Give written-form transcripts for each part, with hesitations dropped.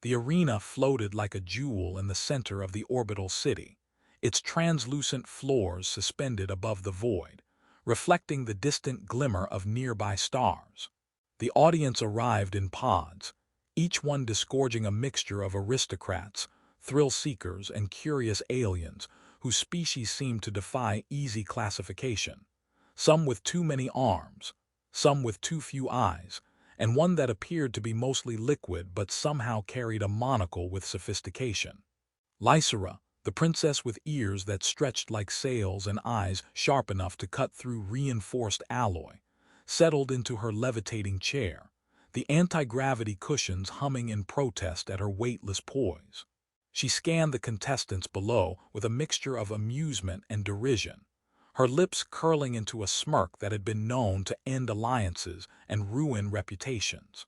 The arena floated like a jewel in the center of the orbital city, its translucent floors suspended above the void, reflecting the distant glimmer of nearby stars. The audience arrived in pods, each one disgorging a mixture of aristocrats, thrill-seekers, and curious aliens whose species seemed to defy easy classification. Some with too many arms, some with too few eyes, and one that appeared to be mostly liquid but somehow carried a monocle with sophistication. Lysera, the princess with ears that stretched like sails and eyes sharp enough to cut through reinforced alloy, settled into her levitating chair, the anti-gravity cushions humming in protest at her weightless poise. She scanned the contestants below with a mixture of amusement and derision, her lips curling into a smirk that had been known to end alliances and ruin reputations.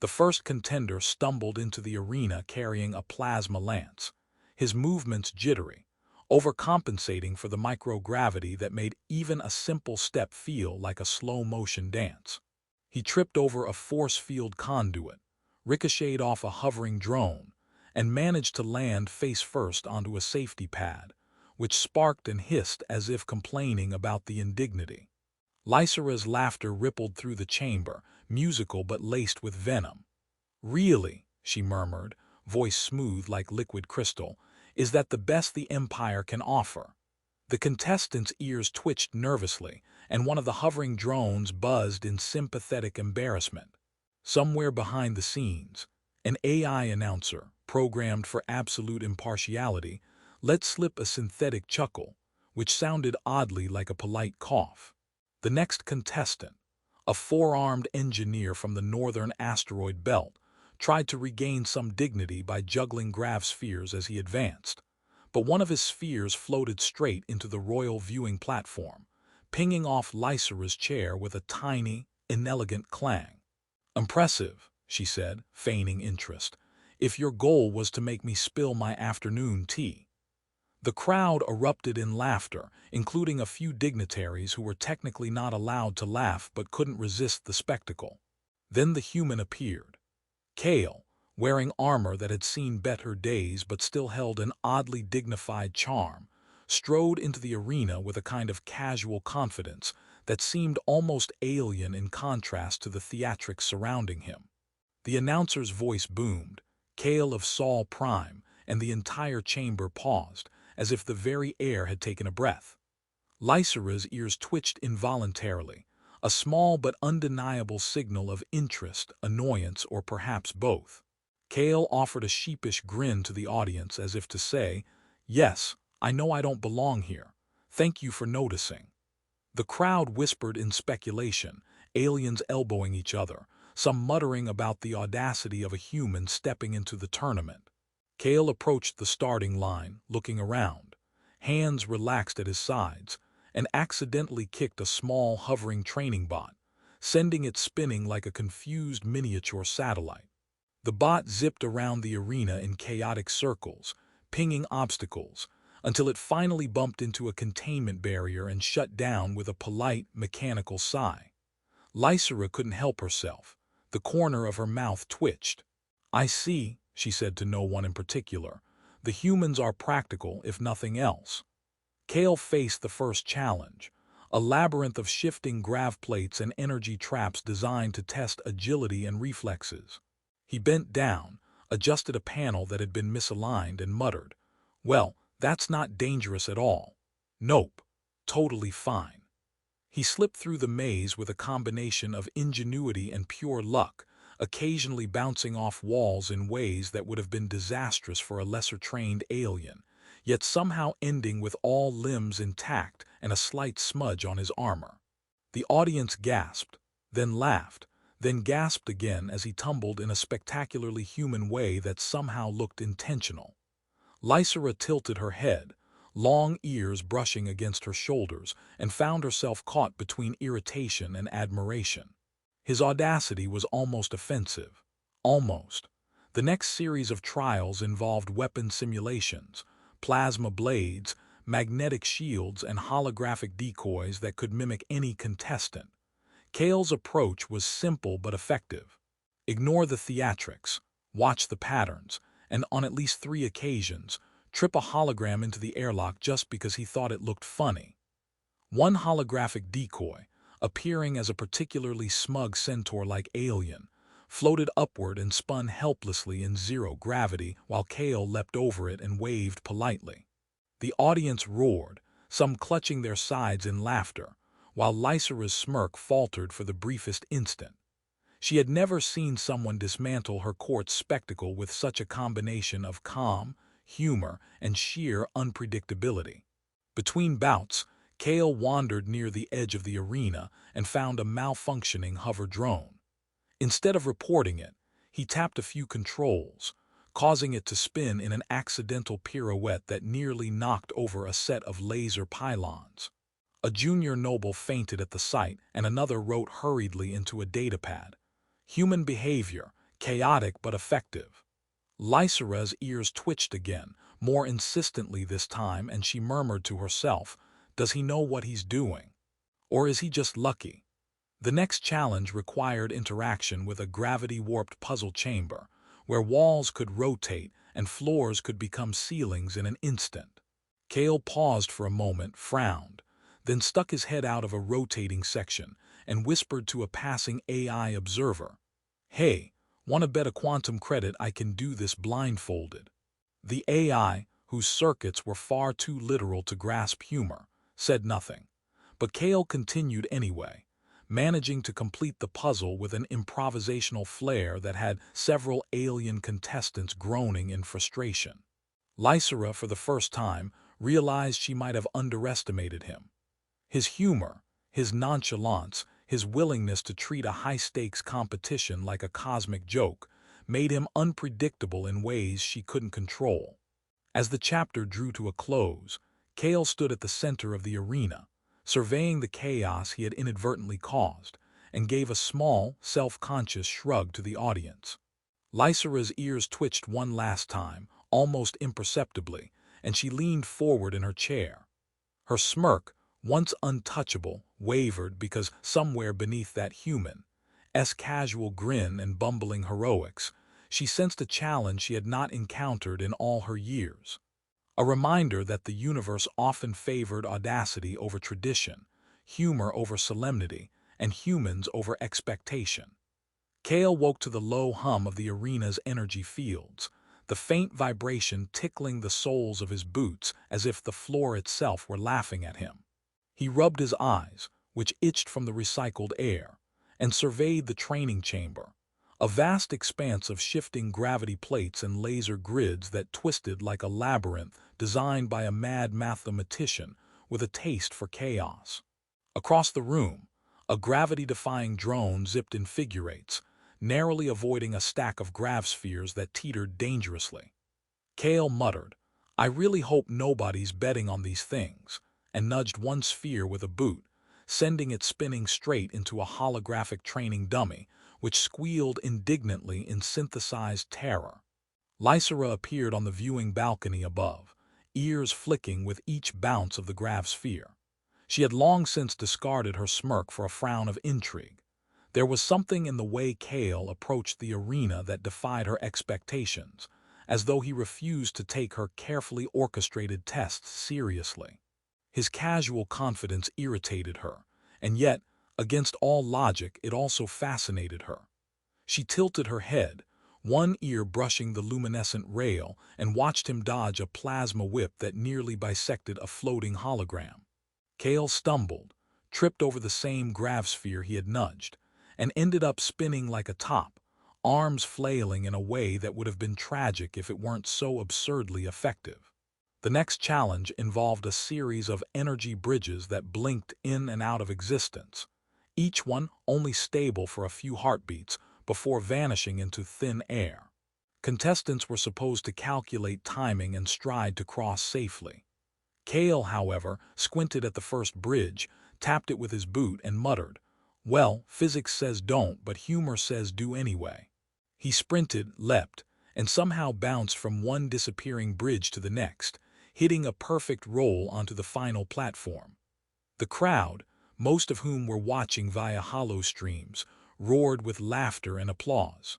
The first contender stumbled into the arena carrying a plasma lance, his movements jittery, overcompensating for the microgravity that made even a simple step feel like a slow-motion dance. He tripped over a force field conduit, ricocheted off a hovering drone, and managed to land face-first onto a safety pad, which sparked and hissed as if complaining about the indignity. Lysera's laughter rippled through the chamber, musical but laced with venom. "Really," she murmured, voice smooth like liquid crystal, "is that the best the Empire can offer?" The contestants' ears twitched nervously, and one of the hovering drones buzzed in sympathetic embarrassment. Somewhere behind the scenes, an AI announcer, programmed for absolute impartiality, let slip a synthetic chuckle, which sounded oddly like a polite cough. The next contestant, a four-armed engineer from the northern asteroid belt, tried to regain some dignity by juggling grav spheres as he advanced, but one of his spheres floated straight into the royal viewing platform, pinging off Lysera's chair with a tiny, inelegant clang. "Impressive," she said, feigning interest, "if your goal was to make me spill my afternoon tea." The crowd erupted in laughter, including a few dignitaries who were technically not allowed to laugh but couldn't resist the spectacle. Then the human appeared. Kale, wearing armor that had seen better days but still held an oddly dignified charm, strode into the arena with a kind of casual confidence that seemed almost alien in contrast to the theatrics surrounding him. The announcer's voice boomed, Kale of Sol Prime, and the entire chamber paused, as if the very air had taken a breath. Lysera's ears twitched involuntarily, a small but undeniable signal of interest, annoyance, or perhaps both. Kale offered a sheepish grin to the audience as if to say, "Yes, I know I don't belong here. Thank you for noticing." The crowd whispered in speculation, aliens elbowing each other, some muttering about the audacity of a human stepping into the tournament. Kale approached the starting line, looking around, hands relaxed at his sides, and accidentally kicked a small hovering training bot, sending it spinning like a confused miniature satellite. The bot zipped around the arena in chaotic circles, pinging obstacles, until it finally bumped into a containment barrier and shut down with a polite, mechanical sigh. Lysera couldn't help herself. The corner of her mouth twitched. "I see," she said to no one in particular. "The humans are practical, if nothing else." Kale faced the first challenge, a labyrinth of shifting grav plates and energy traps designed to test agility and reflexes. He bent down, adjusted a panel that had been misaligned, and muttered, "Well, that's not dangerous at all. Nope, totally fine." He slipped through the maze with a combination of ingenuity and pure luck, occasionally bouncing off walls in ways that would have been disastrous for a lesser-trained alien, yet somehow ending with all limbs intact and a slight smudge on his armor. The audience gasped, then laughed, then gasped again as he tumbled in a spectacularly human way that somehow looked intentional. Lysera tilted her head, long ears brushing against her shoulders, and found herself caught between irritation and admiration. His audacity was almost offensive. Almost. The next series of trials involved weapon simulations, plasma blades, magnetic shields, and holographic decoys that could mimic any contestant. Kale's approach was simple but effective. Ignore the theatrics. watch the patterns, and on at least 3 occasions, trip a hologram into the airlock just because he thought it looked funny. One holographic decoy, appearing as a particularly smug centaur-like alien, floated upward and spun helplessly in zero gravity while Kale leapt over it and waved politely. The audience roared, some clutching their sides in laughter, while Lysera's smirk faltered for the briefest instant. She had never seen someone dismantle her court's spectacle with such a combination of calm, humor, and sheer unpredictability. Between bouts, Kale wandered near the edge of the arena and found a malfunctioning hover drone. Instead of reporting it, he tapped a few controls, causing it to spin in an accidental pirouette that nearly knocked over a set of laser pylons. A junior noble fainted at the sight, and another wrote hurriedly into a datapad. Human behavior, chaotic but effective. Lysera's ears twitched again, more insistently this time, and she murmured to herself, "Does he know what he's doing? Or is he just lucky?" The next challenge required interaction with a gravity-warped puzzle chamber, where walls could rotate and floors could become ceilings in an instant. Kale paused for a moment, frowned, then stuck his head out of a rotating section and whispered to a passing AI observer, "Hey, want to bet a quantum credit I can do this blindfolded?" The AI, whose circuits were far too literal to grasp humor, said nothing. But Kale continued anyway, managing to complete the puzzle with an improvisational flair that had several alien contestants groaning in frustration. Lysera, for the first time, realized she might have underestimated him. His humor, his nonchalance, his willingness to treat a high-stakes competition like a cosmic joke made him unpredictable in ways she couldn't control. As the chapter drew to a close, Kale stood at the center of the arena, surveying the chaos he had inadvertently caused, and gave a small, self-conscious shrug to the audience. Lysera's ears twitched one last time, almost imperceptibly, and she leaned forward in her chair. Her smirk, once untouchable, wavered because somewhere beneath that human-esque casual grin and bumbling heroics, she sensed a challenge she had not encountered in all her years. A reminder that the universe often favored audacity over tradition, humor over solemnity, and humans over expectation. Kale woke to the low hum of the arena's energy fields, the faint vibration tickling the soles of his boots as if the floor itself were laughing at him. He rubbed his eyes, which itched from the recycled air, and surveyed the training chamber, a vast expanse of shifting gravity plates and laser grids that twisted like a labyrinth designed by a mad mathematician with a taste for chaos. Across the room, a gravity-defying drone zipped in figure eights, narrowly avoiding a stack of gravspheres that teetered dangerously. Kale muttered, "I really hope nobody's betting on these things," and nudged one sphere with a boot, sending it spinning straight into a holographic training dummy, which squealed indignantly in synthesized terror. Lysera appeared on the viewing balcony above, ears flicking with each bounce of the gravsphere. She had long since discarded her smirk for a frown of intrigue. There was something in the way Kale approached the arena that defied her expectations, as though he refused to take her carefully orchestrated tests seriously. His casual confidence irritated her, and yet, against all logic, it also fascinated her. She tilted her head, one ear brushing the luminescent rail, and watched him dodge a plasma whip that nearly bisected a floating hologram. Kale stumbled, tripped over the same gravsphere he had nudged, and ended up spinning like a top, arms flailing in a way that would have been tragic if it weren't so absurdly effective. The next challenge involved a series of energy bridges that blinked in and out of existence, each one only stable for a few heartbeats before vanishing into thin air. Contestants were supposed to calculate timing and stride to cross safely. Kale, however, squinted at the first bridge, tapped it with his boot, and muttered, "Well, physics says don't, but humor says do anyway." He sprinted, leapt, and somehow bounced from one disappearing bridge to the next, hitting a perfect roll onto the final platform. The crowd, most of whom were watching via hollow streams, roared with laughter and applause.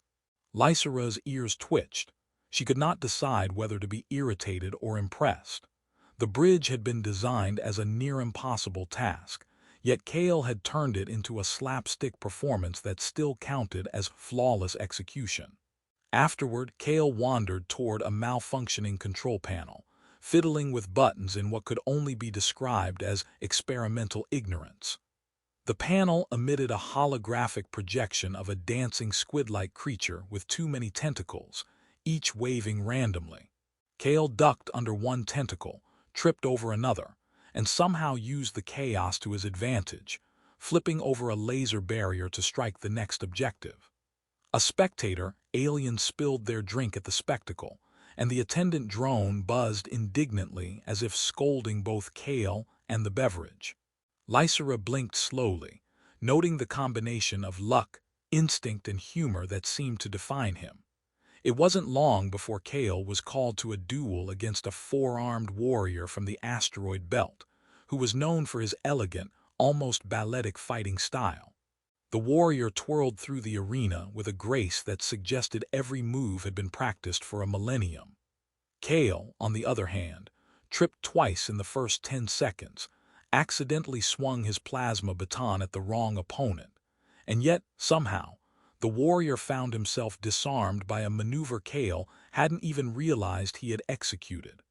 Lysera's ears twitched. She could not decide whether to be irritated or impressed. The bridge had been designed as a near-impossible task, yet Kale had turned it into a slapstick performance that still counted as flawless execution. Afterward, Kale wandered toward a malfunctioning control panel, fiddling with buttons in what could only be described as experimental ignorance. The panel emitted a holographic projection of a dancing squid-like creature with too many tentacles, each waving randomly. Kale ducked under one tentacle, tripped over another, and somehow used the chaos to his advantage, flipping over a laser barrier to strike the next objective. A spectator, aliens spilled their drink at the spectacle, and the attendant drone buzzed indignantly as if scolding both Kale and the beverage. Lysera blinked slowly, noting the combination of luck, instinct, and humor that seemed to define him. It wasn't long before Kale was called to a duel against a four-armed warrior from the asteroid belt, who was known for his elegant, almost balletic fighting style. The warrior twirled through the arena with a grace that suggested every move had been practiced for a millennium. Kale, on the other hand, tripped twice in the first 10 seconds, accidentally swung his plasma baton at the wrong opponent, and yet, somehow, the warrior found himself disarmed by a maneuver Kale hadn't even realized he had executed.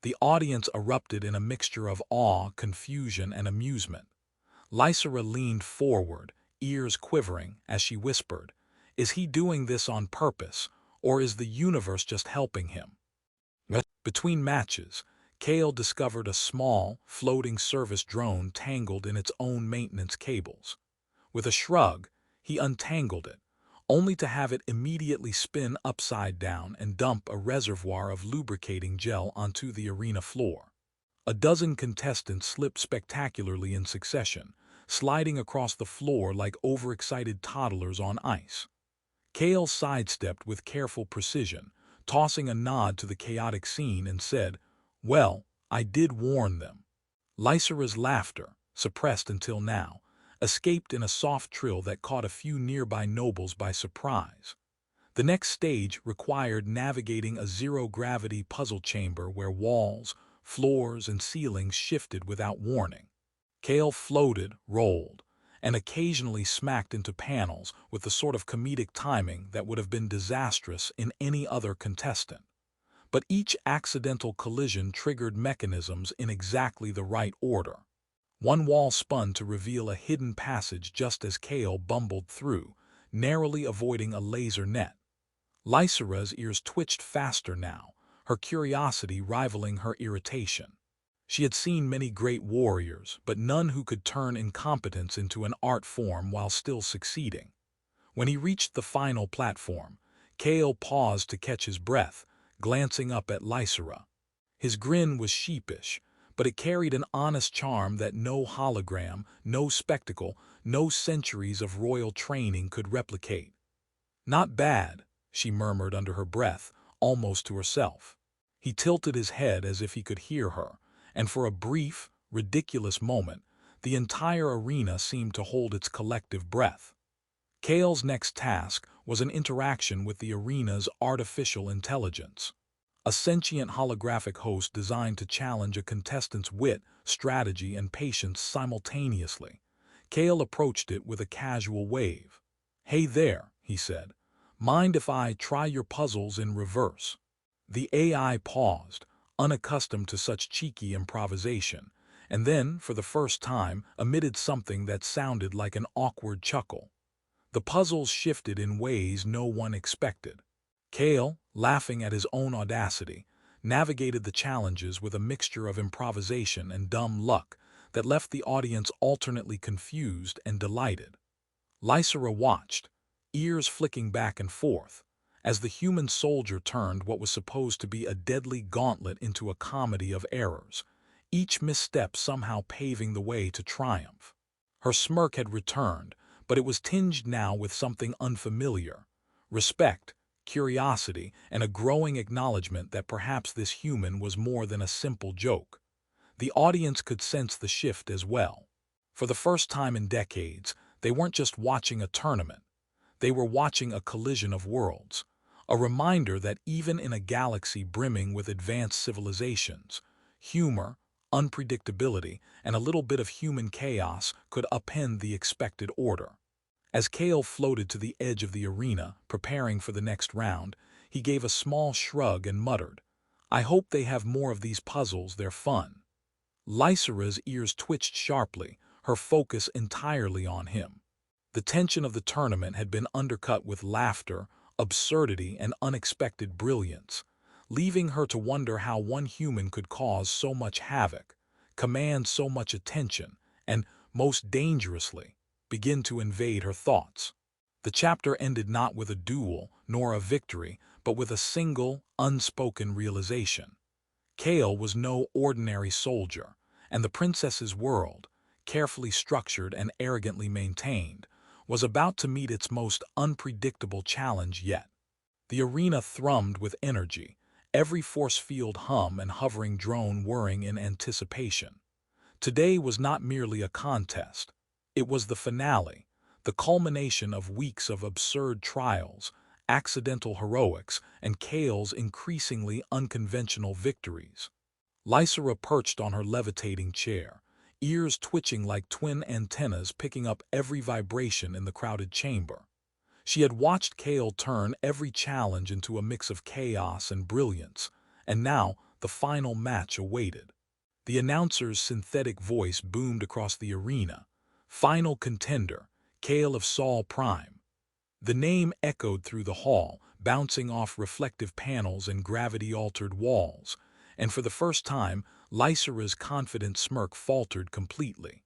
The audience erupted in a mixture of awe, confusion, and amusement. Lysera leaned forward, ears quivering, as she whispered, "Is he doing this on purpose, or is the universe just helping him?" Between matches, Kale discovered a small, floating service drone tangled in its own maintenance cables. With a shrug, he untangled it, only to have it immediately spin upside down and dump a reservoir of lubricating gel onto the arena floor. A dozen contestants slipped spectacularly in succession, sliding across the floor like overexcited toddlers on ice. Kale sidestepped with careful precision, tossing a nod to the chaotic scene, and said, "Well, I did warn them." Lysera's laughter, suppressed until now, escaped in a soft trill that caught a few nearby nobles by surprise. The next stage required navigating a zero-gravity puzzle chamber where walls, floors, and ceilings shifted without warning. Kale floated, rolled, and occasionally smacked into panels with the sort of comedic timing that would have been disastrous in any other contestant. But each accidental collision triggered mechanisms in exactly the right order. One wall spun to reveal a hidden passage just as Kale bumbled through, narrowly avoiding a laser net. Lysera's ears twitched faster now, her curiosity rivaling her irritation. She had seen many great warriors, but none who could turn incompetence into an art form while still succeeding. When he reached the final platform, Kale paused to catch his breath, glancing up at Lysera. His grin was sheepish, but it carried an honest charm that no hologram, no spectacle, no centuries of royal training could replicate. "Not bad," she murmured under her breath, almost to herself. He tilted his head as if he could hear her, and for a brief, ridiculous moment, the entire arena seemed to hold its collective breath. Kale's next task was an interaction with the arena's artificial intelligence. A sentient holographic host designed to challenge a contestant's wit, strategy, and patience simultaneously. Kale approached it with a casual wave. "Hey there," he said. "Mind if I try your puzzles in reverse?" The AI paused, unaccustomed to such cheeky improvisation, and then, for the first time, emitted something that sounded like an awkward chuckle. The puzzles shifted in ways no one expected. Kale, laughing at his own audacity, navigated the challenges with a mixture of improvisation and dumb luck that left the audience alternately confused and delighted. Lysera watched, ears flicking back and forth, as the human soldier turned what was supposed to be a deadly gauntlet into a comedy of errors, each misstep somehow paving the way to triumph. Her smirk had returned, but it was tinged now with something unfamiliar: respect, curiosity, and a growing acknowledgement that perhaps this human was more than a simple joke. The audience could sense the shift as well. For the first time in decades, they weren't just watching a tournament. They were watching a collision of worlds, a reminder that even in a galaxy brimming with advanced civilizations, humor, unpredictability, and a little bit of human chaos could upend the expected order. As Kale floated to the edge of the arena, preparing for the next round, he gave a small shrug and muttered, "I hope they have more of these puzzles, they're fun." Lysera's ears twitched sharply, her focus entirely on him. The tension of the tournament had been undercut with laughter, absurdity, and unexpected brilliance, leaving her to wonder how one human could cause so much havoc, command so much attention, and, most dangerously, begin to invade her thoughts. The chapter ended not with a duel, nor a victory, but with a single, unspoken realization. Kale was no ordinary soldier, and the princess's world, carefully structured and arrogantly maintained, was about to meet its most unpredictable challenge yet. The arena thrummed with energy, every force field hum and hovering drone whirring in anticipation. Today was not merely a contest. It was the finale, the culmination of weeks of absurd trials, accidental heroics, and Kale's increasingly unconventional victories. Lysera perched on her levitating chair, ears twitching like twin antennas picking up every vibration in the crowded chamber. She had watched Kale turn every challenge into a mix of chaos and brilliance, and now the final match awaited. The announcer's synthetic voice boomed across the arena. Final contender, Kale of Sol Prime. The name echoed through the hall, bouncing off reflective panels and gravity-altered walls, and for the first time, Lysera's confident smirk faltered completely.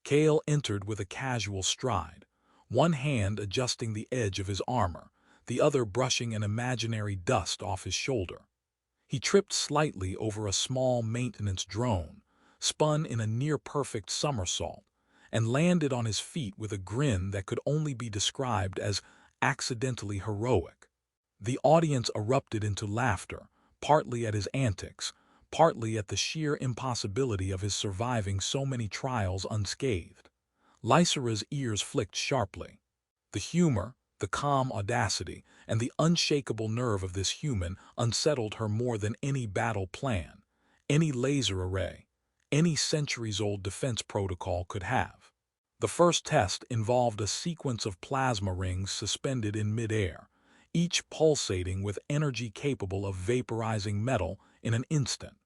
Kale entered with a casual stride, one hand adjusting the edge of his armor, the other brushing an imaginary dust off his shoulder. He tripped slightly over a small maintenance drone, spun in a near-perfect somersault, and landed on his feet with a grin that could only be described as accidentally heroic. The audience erupted into laughter, partly at his antics, partly at the sheer impossibility of his surviving so many trials unscathed. Lysera's ears flicked sharply. The humor, the calm audacity, and the unshakable nerve of this human unsettled her more than any battle plan, any laser array, any centuries-old defense protocol could have. The first test involved a sequence of plasma rings suspended in midair, each pulsating with energy capable of vaporizing metal in an instant.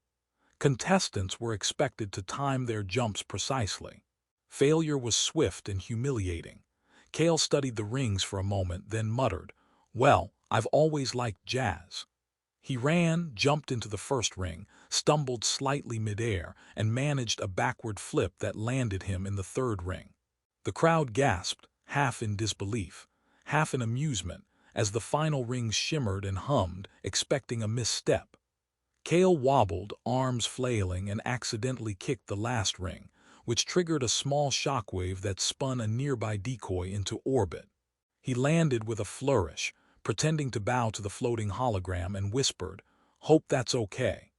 Contestants were expected to time their jumps precisely. Failure was swift and humiliating. Kale studied the rings for a moment, then muttered, "Well, I've always liked jazz." He ran, jumped into the first ring, stumbled slightly midair, and managed a backward flip that landed him in the third ring. The crowd gasped, half in disbelief, half in amusement, as the final rings shimmered and hummed, expecting a misstep. Kale wobbled, arms flailing, and accidentally kicked the last ring, which triggered a small shockwave that spun a nearby decoy into orbit. He landed with a flourish, pretending to bow to the floating hologram, and whispered, "Hope that's okay."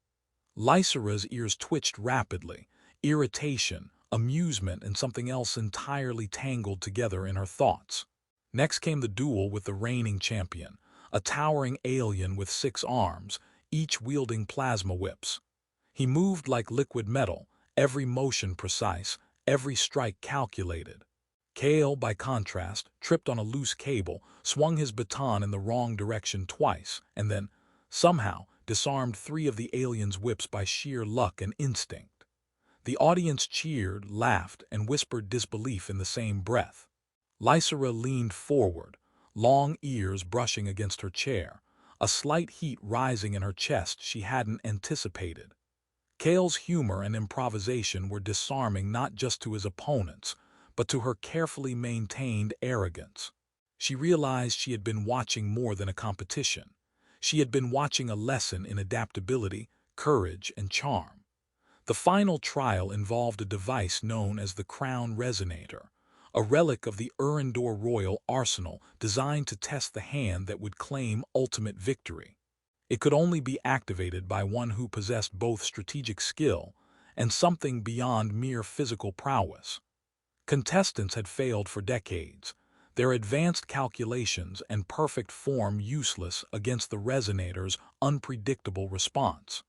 Lysera's ears twitched rapidly, irritation, amusement, and something else entirely tangled together in her thoughts. Next came the duel with the reigning champion, a towering alien with 6 arms, each wielding plasma whips. He moved like liquid metal, every motion precise, every strike calculated. Kale, by contrast, tripped on a loose cable, swung his baton in the wrong direction twice, and then, somehow, disarmed 3 of the alien's whips by sheer luck and instinct. The audience cheered, laughed, and whispered disbelief in the same breath. Lysera leaned forward, long ears brushing against her chair, a slight heat rising in her chest she hadn't anticipated. Kale's humor and improvisation were disarming not just to his opponents, but to her carefully maintained arrogance. She realized she had been watching more than a competition. She had been watching a lesson in adaptability, courage, and charm. The final trial involved a device known as the Crown Resonator, a relic of the Urindor Royal Arsenal designed to test the hand that would claim ultimate victory. It could only be activated by one who possessed both strategic skill and something beyond mere physical prowess. Contestants had failed for decades, their advanced calculations and perfect form useless against the resonator's unpredictable response.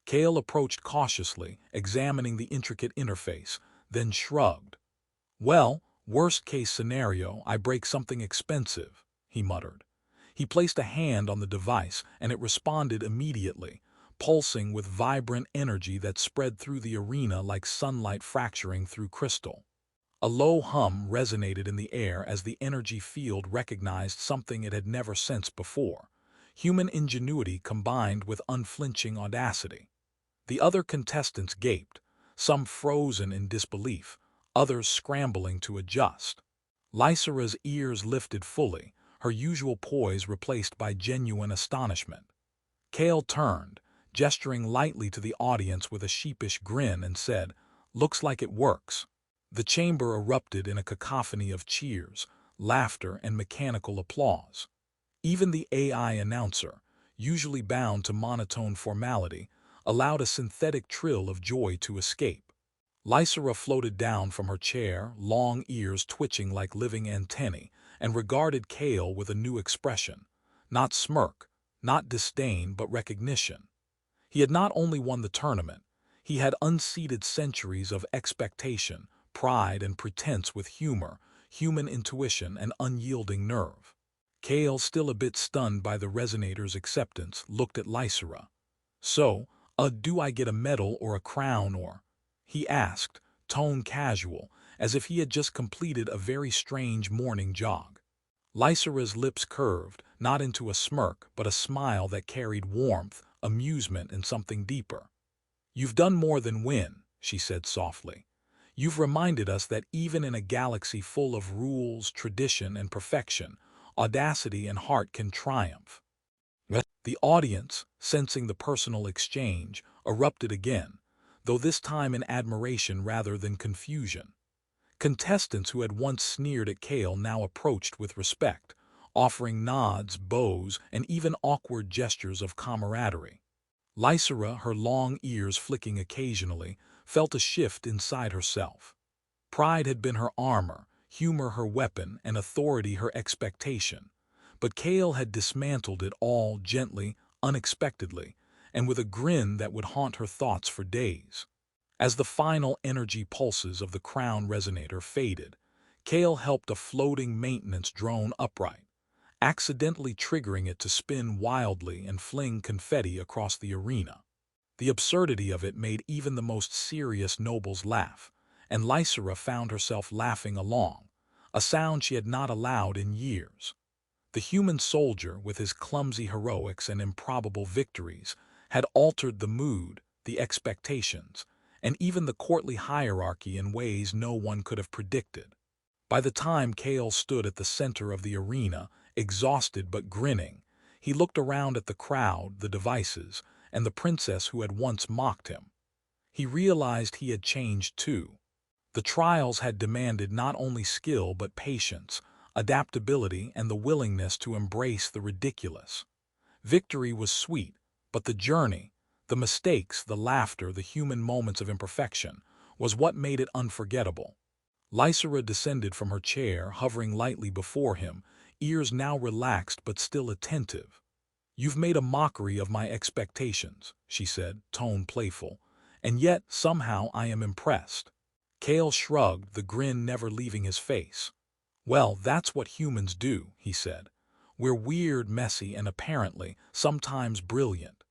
Kale approached cautiously, examining the intricate interface, then shrugged. "Well, worst-case scenario, I break something expensive," he muttered. He placed a hand on the device, and it responded immediately, pulsing with vibrant energy that spread through the arena like sunlight fracturing through crystal. A low hum resonated in the air as the energy field recognized something it had never sensed before: human ingenuity combined with unflinching audacity. The other contestants gaped, some frozen in disbelief, others scrambling to adjust. Lysera's ears lifted fully, her usual poise replaced by genuine astonishment. Kale turned, gesturing lightly to the audience with a sheepish grin, and said, "Looks like it works." The chamber erupted in a cacophony of cheers, laughter, and mechanical applause. Even the AI announcer, usually bound to monotone formality, allowed a synthetic trill of joy to escape. Lysera floated down from her chair, long ears twitching like living antennae, and regarded Kale with a new expression. Not smirk, not disdain, but recognition. He had not only won the tournament, he had unseated centuries of expectation, pride, and pretense with humor, human intuition, and unyielding nerve. Kale, still a bit stunned by the resonator's acceptance, looked at Lysera. "So, do I get a medal or a crown or—" he asked, tone casual, as if he had just completed a very strange morning jog. Lysera's lips curved, not into a smirk, but a smile that carried warmth, amusement, and something deeper. "You've done more than win," she said softly. "You've reminded us that even in a galaxy full of rules, tradition, and perfection, audacity and heart can triumph." The audience, sensing the personal exchange, erupted again, though this time in admiration rather than confusion. Contestants who had once sneered at Kale now approached with respect, offering nods, bows, and even awkward gestures of camaraderie. Lysera, her long ears flicking occasionally, felt a shift inside herself. Pride had been her armor, humor her weapon, and authority her expectation. But Kale had dismantled it all gently, unexpectedly, and with a grin that would haunt her thoughts for days. As the final energy pulses of the crown resonator faded, Kale helped a floating maintenance drone upright, accidentally triggering it to spin wildly and fling confetti across the arena. The absurdity of it made even the most serious nobles laugh, and Lysera found herself laughing along, a sound she had not allowed in years. The human soldier, with his clumsy heroics and improbable victories, had altered the mood, the expectations, and even the courtly hierarchy in ways no one could have predicted. By the time Kale stood at the center of the arena, exhausted but grinning, he looked around at the crowd, the devices, and the princess who had once mocked him. He realized he had changed too. The trials had demanded not only skill but patience, adaptability, and the willingness to embrace the ridiculous. Victory was sweet, but the journey, the mistakes, the laughter, the human moments of imperfection, was what made it unforgettable. Lysera descended from her chair, hovering lightly before him, ears now relaxed but still attentive. "You've made a mockery of my expectations," she said, tone playful, "and yet somehow I am impressed." Kale shrugged, the grin never leaving his face. "Well, that's what humans do," he said. "We're weird, messy, and apparently, sometimes brilliant."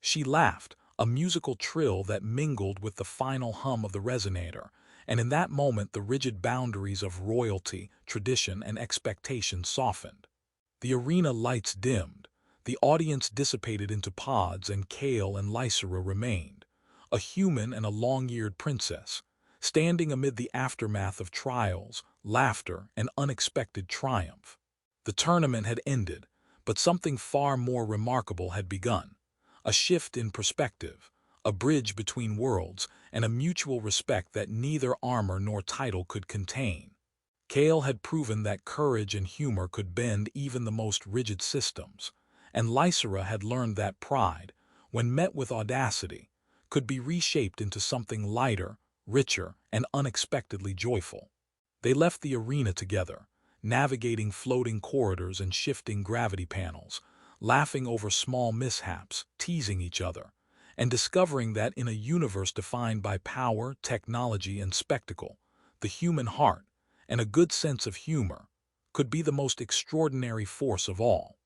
She laughed, a musical trill that mingled with the final hum of the resonator, and in that moment the rigid boundaries of royalty, tradition, and expectation softened. The arena lights dimmed, the audience dissipated into pods, and Kale and Lysera remained, a human and a long-eared princess, standing amid the aftermath of trials, laughter, and unexpected triumph. The tournament had ended, but something far more remarkable had begun. A shift in perspective, a bridge between worlds, and a mutual respect that neither armor nor title could contain. Kale had proven that courage and humor could bend even the most rigid systems, and Lysera had learned that pride, when met with audacity, could be reshaped into something lighter, richer, and unexpectedly joyful. They left the arena together, navigating floating corridors and shifting gravity panels, laughing over small mishaps, teasing each other, and discovering that in a universe defined by power, technology, and spectacle, the human heart, and a good sense of humor, could be the most extraordinary force of all.